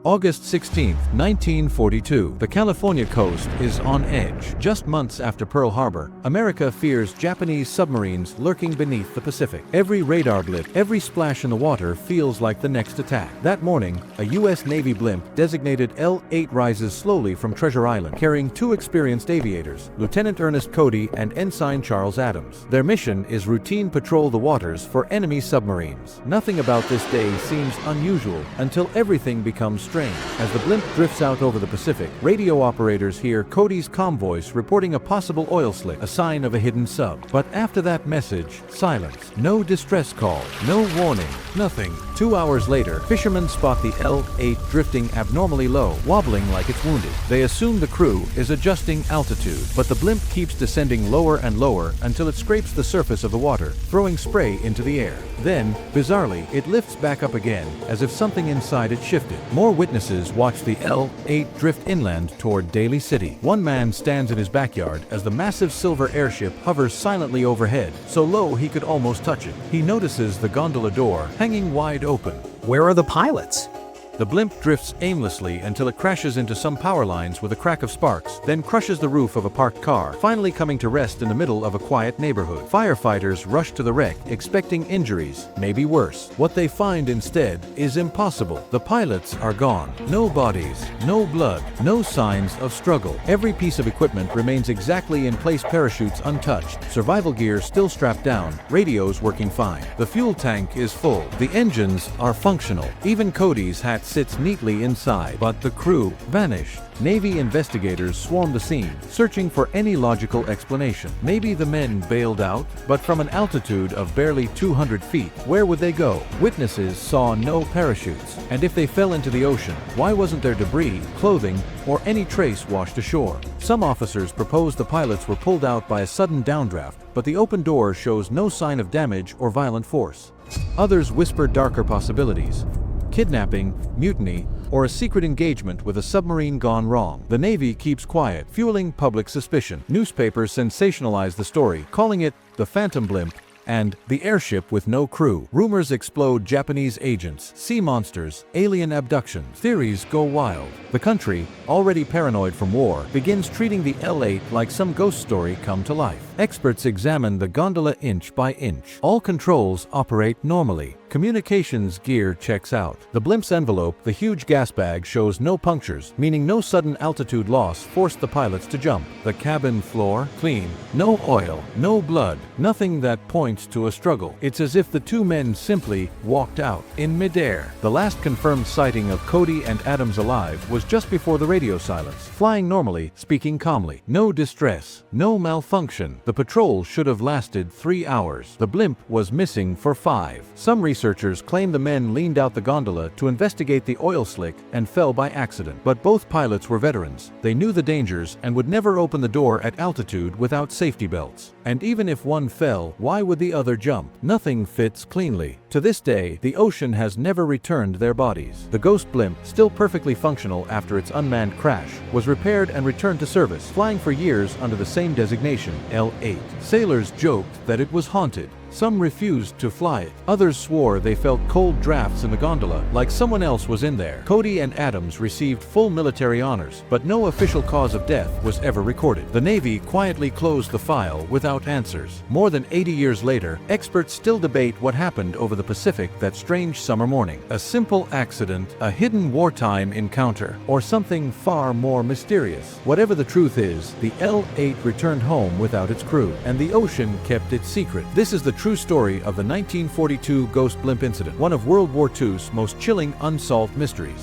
August 16, 1942. The California coast is on edge. Just months after Pearl Harbor, America fears Japanese submarines lurking beneath the Pacific. Every radar blip, every splash in the water feels like the next attack. That morning, a U.S. Navy blimp designated L-8 rises slowly from Treasure Island, carrying two experienced aviators, Lieutenant Ernest Cody and Ensign Charles Adams. Their mission is routine patrol the waters for enemy submarines. Nothing about this day seems unusual until everything becomes strange. As the blimp drifts out over the Pacific, radio operators hear Cody's calm voice reporting a possible oil slick, a sign of a hidden sub. But after that message, silence. No distress call, no warning, nothing. 2 hours later, fishermen spot the L-8 drifting abnormally low, wobbling like it's wounded. They assume the crew is adjusting altitude, but the blimp keeps descending lower and lower until it scrapes the surface of the water, throwing spray into the air. Then, bizarrely, it lifts back up again, as if something inside it shifted. More witnesses watch the L-8 drift inland toward Daly City. One man stands in his backyard as the massive silver airship hovers silently overhead, so low he could almost touch it. He notices the gondola door hanging wide open. Where are the pilots? The blimp drifts aimlessly until it crashes into some power lines with a crack of sparks, then crushes the roof of a parked car, finally coming to rest in the middle of a quiet neighborhood. Firefighters rush to the wreck, expecting injuries, maybe worse. What they find instead is impossible. The pilots are gone. No bodies, no blood, no signs of struggle. Every piece of equipment remains exactly in place, parachutes untouched, survival gear still strapped down, radios working fine. The fuel tank is full. The engines are functional. Even Cody's hat sits neatly inside, but the crew vanished. Navy investigators swarm the scene, searching for any logical explanation. Maybe the men bailed out, but from an altitude of barely 200 feet, where would they go? Witnesses saw no parachutes, and if they fell into the ocean, why wasn't there debris, clothing, or any trace washed ashore? Some officers proposed the pilots were pulled out by a sudden downdraft, but the open door shows no sign of damage or violent force. Others whisper darker possibilities: kidnapping, mutiny, or a secret engagement with a submarine gone wrong. The Navy keeps quiet, fueling public suspicion. Newspapers sensationalize the story, calling it the Phantom Blimp and the airship with no crew. Rumors explode: Japanese agents, sea monsters, alien abductions. Theories go wild. The country, already paranoid from war, begins treating the L-8 like some ghost story come to life. Experts examine the gondola inch by inch. All controls operate normally. Communications gear checks out. The blimp's envelope, the huge gas bag, shows no punctures, meaning no sudden altitude loss forced the pilots to jump. The cabin floor, clean. No oil, no blood, nothing that points to a struggle. It's as if the two men simply walked out in midair. The last confirmed sighting of Cody and Adams alive was just before the radio silence, flying normally, speaking calmly. No distress, no malfunction. The patrol should have lasted 3 hours. The blimp was missing for 5. Some researchers claim the men leaned out the gondola to investigate the oil slick and fell by accident. But both pilots were veterans. They knew the dangers and would never open the door at altitude without safety belts. And even if one fell, why would the other jump? Nothing fits cleanly. To this day, the ocean has never returned their bodies. The ghost blimp, still perfectly functional after its unmanned crash, was repaired and returned to service, flying for years under the same designation, L-8. Sailors joked that it was haunted. Some refused to fly it. Others swore they felt cold drafts in the gondola, like someone else was in there. Cody and Adams received full military honors, but no official cause of death was ever recorded. The Navy quietly closed the file without answers. More than 80 years later, experts still debate what happened over the Pacific that strange summer morning. A simple accident, a hidden wartime encounter, or something far more mysterious. Whatever the truth is, the L-8 returned home without its crew, and the ocean kept its secret. This is the true story of the 1942 Ghost Blimp incident, one of World War II's most chilling unsolved mysteries.